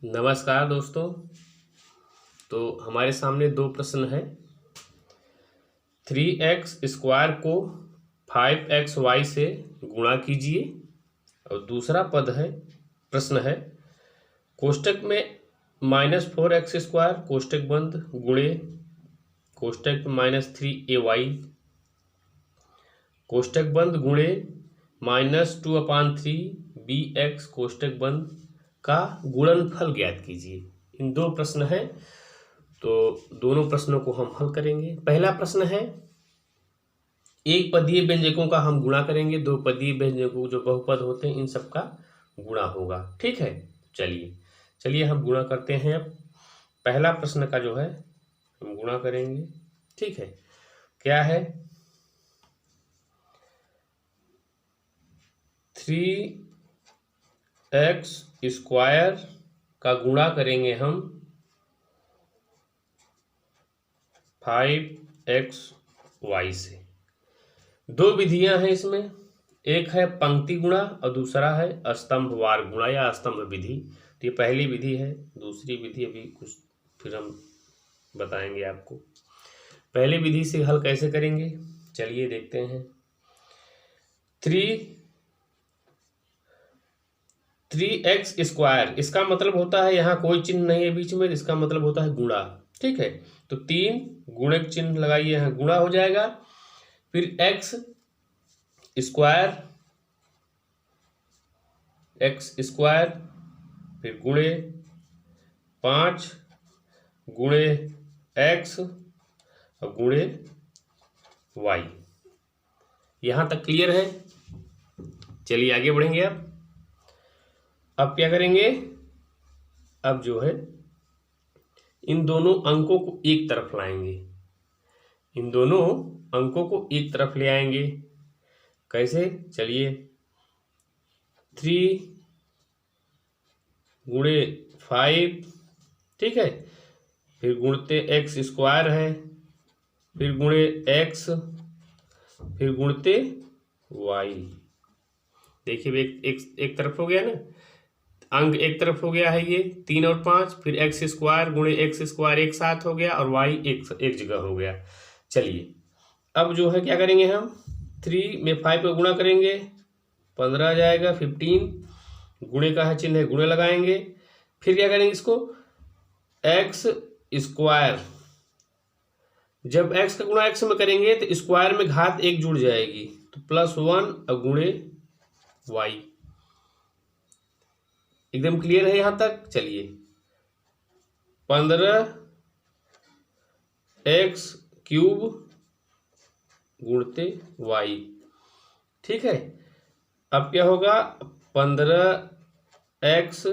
नमस्कार दोस्तों। तो हमारे सामने दो प्रश्न है। 3x² को 5xy से गुणा कीजिए और दूसरा पद है, प्रश्न है कोष्टक में -4x² कोष्टक बंद गुणे कोष्टक -3ay कोष्टक बंद गुणे -2/3bx कोष्टक बंद का गुणनफल ज्ञात कीजिए। इन दो प्रश्न हैं, तो दोनों प्रश्नों को हम हल करेंगे। पहला प्रश्न है, एक पदीय व्यंजकों का हम गुणा करेंगे, दो पदीय व्यंजकों जो बहुपद होते हैं इन सब का गुणा होगा। ठीक है, चलिए हम गुणा करते हैं। अब पहला प्रश्न का जो है हम गुणा करेंगे। ठीक है, क्या है 3x² का गुणा करेंगे हम 5xy से। दो विधियां हैं इसमें, एक है पंक्ति गुणा और दूसरा है स्तंभवार गुणा या स्तंभ विधि। तो ये पहली विधि है, दूसरी विधि अभी कुछ फिर हम बताएंगे आपको। पहली विधि से हल कैसे करेंगे, चलिए देखते हैं। 3x², इसका मतलब होता है, यहाँ कोई चिन्ह नहीं है बीच में, इसका मतलब होता है गुणा। ठीक है, तो 3 गुणक चिन्ह लगाइए, यहाँ गुणा हो जाएगा। फिर x² फिर गुणे 5 गुणे x और गुणे y। यहाँ तक क्लियर है। चलिए आगे बढ़ेंगे। अब क्या करेंगे, अब जो है इन दोनों अंकों को एक तरफ लाएंगे, इन दोनों अंकों को एक तरफ ले आएंगे। कैसे, चलिए 3 गुणे 5, ठीक है, फिर गुणते x² है, फिर गुणे x, फिर गुणते y। देखिए एक तरफ हो गया ना, अंक एक तरफ हो गया है, ये 3 और 5, फिर x² गुणे x² एक साथ हो गया और y एक जगह हो गया। चलिए अब जो है क्या करेंगे, हम 3 में 5 को गुणा करेंगे, 15 आ जाएगा। 15 गुणे का है चिन्ह है, गुणे लगाएंगे। फिर क्या करेंगे, इसको x², जब x का गुणा x में करेंगे तो स्क्वायर में घात 1 जुड़ जाएगी, तो +1 और गुणे y। एकदम क्लियर है यहां तक। चलिए 15x³ गुणते y। ठीक है, अब क्या होगा, 15x,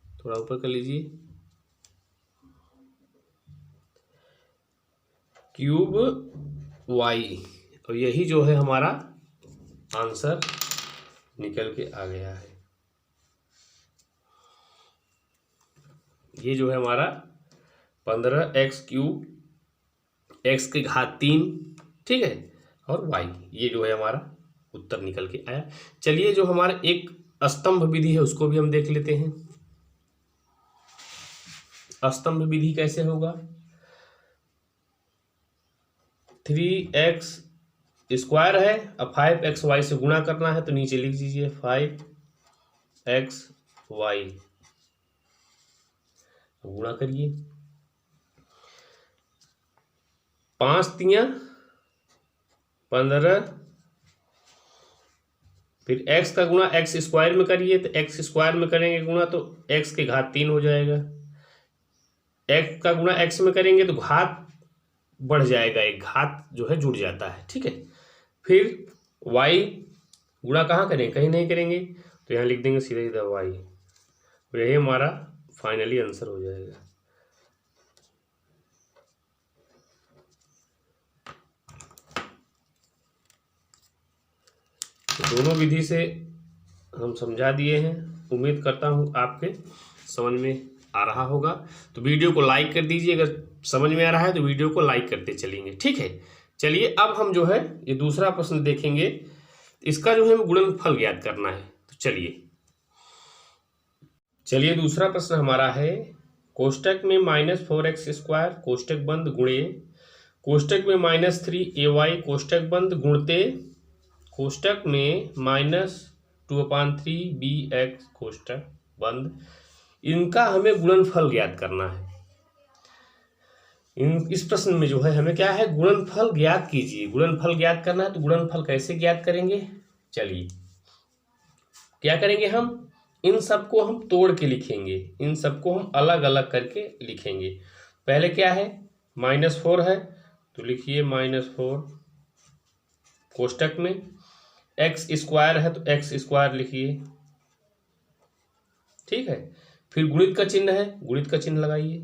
थोड़ा ऊपर कर लीजिए, क्यूब y, और यही जो है हमारा आंसर निकल के आ गया है। ये जो है हमारा 15x³ x की घात 3, ठीक है, और y, ये जो है हमारा उत्तर निकल के आया। चलिए जो हमारा एक स्तंभ विधि है उसको भी हम देख लेते हैं। स्तंभ विधि कैसे होगा, 3x² है, अब 5xy से गुणा करना है, तो नीचे लिख दीजिए 5xy, गुणा करिए, 5 तियां 15, फिर x का गुणा x² में करिए, तो x² में करेंगे गुणा तो x की घात 3 हो जाएगा। x का गुणा x में करेंगे तो घात बढ़ जाएगा, एक घात जो है जुड़ जाता है। ठीक है, फिर y गुणा कहाँ करें, कहीं नहीं करेंगे, तो यहाँ लिख देंगे सीधा सीधा y, और यही हमारा फाइनली आंसर हो जाएगा। तो दोनों विधि से हम समझा दिए हैं, उम्मीद करता हूँ आपके समझ में आ रहा होगा। तो वीडियो को लाइक कर दीजिए, अगर समझ में आ रहा है तो वीडियो को लाइक करते चलेंगे। ठीक है, चलिए अब हम जो है ये दूसरा प्रश्न देखेंगे, इसका जो है गुणनफल ज्ञात करना है। तो चलिए दूसरा प्रश्न हमारा है, कोष्टक में -4x² कोष्टक बंद गुणे कोष्टक में -3ay कोष्टक बंद गुणते कोष्टक में -2/3bx कोष्टक बंद, इनका हमें गुणनफल ज्ञात करना है। इस प्रश्न में जो है हमें क्या है, गुणनफल ज्ञात कीजिए। गुणनफल ज्ञात करना है तो गुणनफल कैसे ज्ञात करेंगे, चलिए क्या करेंगे, हम इन सबको हम तोड़ के लिखेंगे, इन सबको हम अलग अलग करके लिखेंगे। पहले क्या है, -4 है तो लिखिए -4 कोष्टक में, x² है तो x² लिखिए, ठीक है। फिर गुणित का चिन्ह है, गुणित का चिन्ह लगाइए।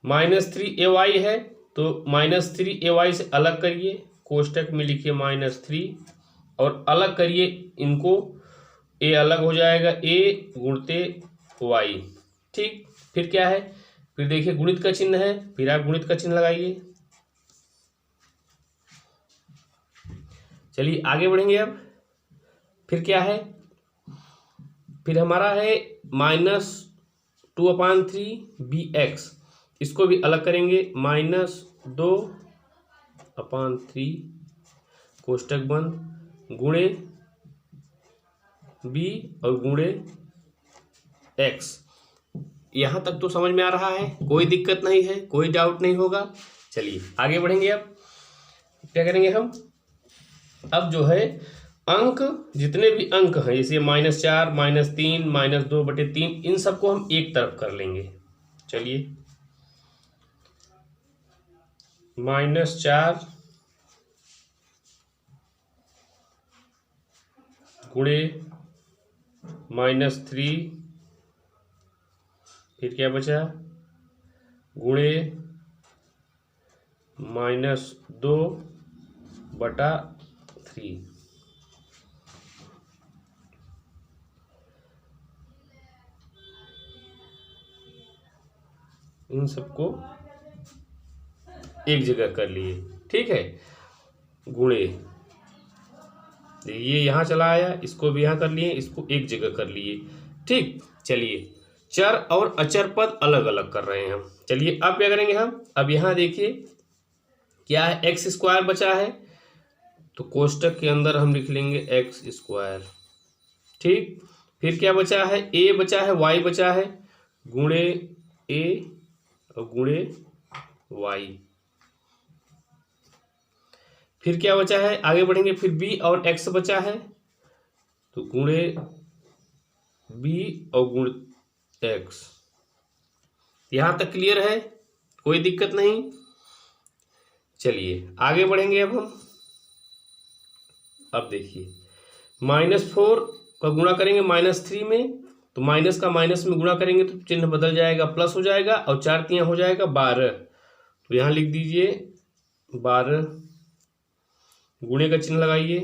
-3ay है तो -3ay से अलग करिए, कोष्टक में लिखिए -3 और अलग करिए इनको, a अलग हो जाएगा, a गुणते y, ठीक। फिर क्या है, फिर देखिए गुणित का चिन्ह है, फिर आप गुणित का चिन्ह लगाइए। चलिए आगे बढ़ेंगे अब। फिर क्या है, फिर हमारा है -2/3bx, इसको भी अलग करेंगे, -2/3 कोष्टक बंद गुणे b और गुणे x। यहाँ तक तो समझ में आ रहा है, कोई दिक्कत नहीं है, कोई डाउट नहीं होगा। चलिए आगे बढ़ेंगे। अब क्या करेंगे हम, अब जो है अंक, जितने भी अंक हैं जैसे -4 -3 -2/3, इन सबको हम एक तरफ कर लेंगे। चलिए -4 गुणे -3, फिर क्या बचा, गुणे -2/3। इन सबको एक जगह कर लिए, ठीक है, गुणे, ये यहाँ चला आया, इसको भी यहाँ कर लिए, इसको एक जगह कर लिए, ठीक। चलिए चर और अचर पद अलग अलग कर रहे हैं हम। चलिए अब क्या करेंगे हम, अब यहाँ देखिए क्या है, x² बचा है तो कोष्टक के अंदर हम लिख लेंगे x², ठीक। फिर क्या बचा है, a बचा है, y बचा है, गुणे a और गुणे y। फिर क्या बचा है, आगे बढ़ेंगे, फिर b और x बचा है तो गुणे b और गुण x। यहां तक क्लियर है, कोई दिक्कत नहीं। चलिए आगे बढ़ेंगे अब हम। अब देखिए -4 का गुणा करेंगे -3 में तो माइनस का माइनस में गुणा करेंगे तो चिन्ह बदल जाएगा, प्लस हो जाएगा और 4 3 हो जाएगा 12। तो यहाँ लिख दीजिए 12, गुणे का चिन्ह लगाइए,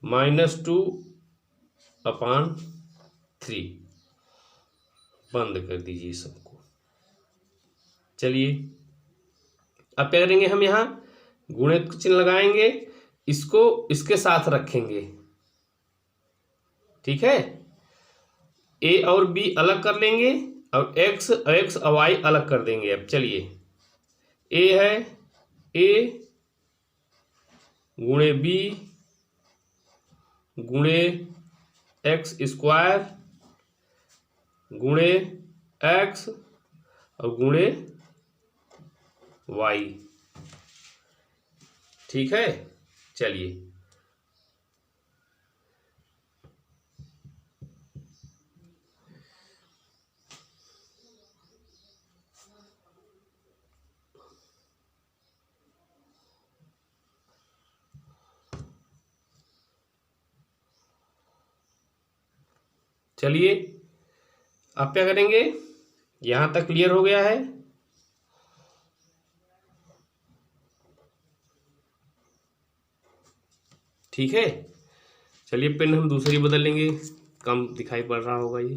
-2/3, बंद कर दीजिए सबको। चलिए अब क्या करेंगे, हम यहाँ गुणे का चिन्ह लगाएंगे, इसको इसके साथ रखेंगे, ठीक है। a और b अलग कर लेंगे और x और y अलग कर देंगे। अब चलिए a है, a गुणे b गुणे x² गुणे x और गुणे y, ठीक है। चलिए चलिए अब क्या करेंगे, यहां तक क्लियर हो गया है। ठीक है, चलिए पेन हम दूसरी बदल लेंगे, कम दिखाई पड़ रहा होगा ये।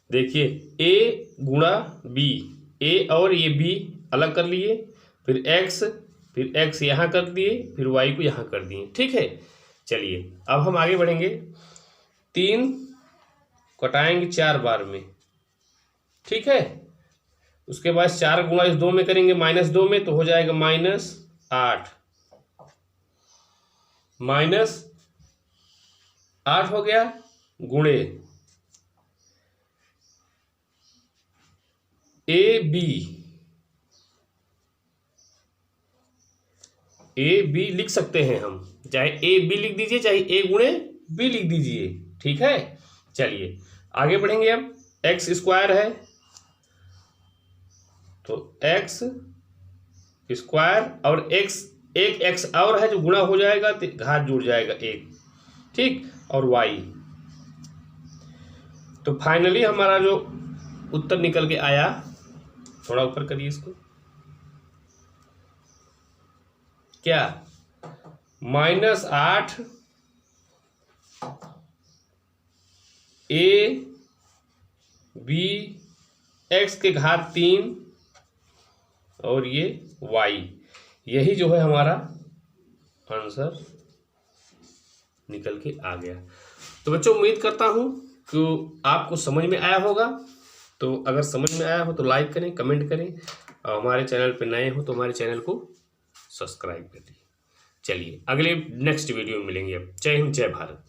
देखिए a गुणा b, a और ये b अलग कर लिए, फिर x यहाँ कर दिए, फिर y को यहाँ कर दिए, ठीक है। चलिए अब हम आगे बढ़ेंगे। 3 कटाएंगे 4 बार में, ठीक है। उसके बाद 4 गुणा इस 2 में करेंगे -2 में, तो हो जाएगा -8। -8 हो गया, गुणे ए बी लिख सकते हैं हम, चाहे ए बी लिख दीजिए चाहे ए गुणे बी लिख दीजिए, ठीक है। चलिए आगे बढ़ेंगे। अब एक्स स्क्वायर है तो एक्स स्क्वायर और एक्स, एक एक्स और है जो गुणा हो जाएगा तो घात जुड़ जाएगा 1, ठीक, और वाई। तो फाइनली हमारा जो उत्तर निकल के आया, थोड़ा ऊपर करिए इसको, क्या, -8 ए बी एक्स के घात 3 और ये वाई, यही जो है हमारा आंसर निकल के आ गया। तो बच्चों उम्मीद करता हूँ कि आपको समझ में आया होगा। तो अगर समझ में आया हो तो लाइक करें, कमेंट करें, और हमारे चैनल पर नए हो तो हमारे चैनल को सब्सक्राइब करिए। चलिए अगले नेक्स्ट वीडियो में मिलेंगे। अब जय हिंद, जय भारत।